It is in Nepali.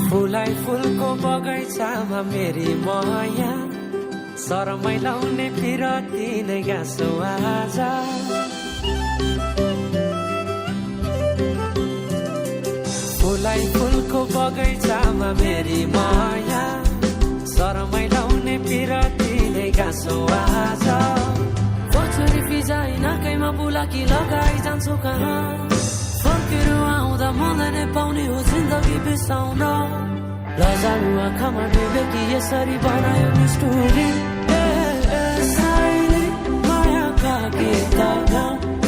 फुलाई फुलको बगैँचामा मेरी माया शरमै लाउने पिरती नै गाँसो आज फुलाई फुलको बगैँचामा मेरी माया शरमै लाउने पिरती नै गाँसो आज पछुरी फिजाइ नाकैमा बुलाकी लगाइ जान्छु कहाँ फर्केर आउँदा मलाई नै पाउने हो जिन्दगी बिसाउन लजालु आँखामा डुबे कि यसरी बनायो नि स्टोरी साइले मायाका गीत गाउँ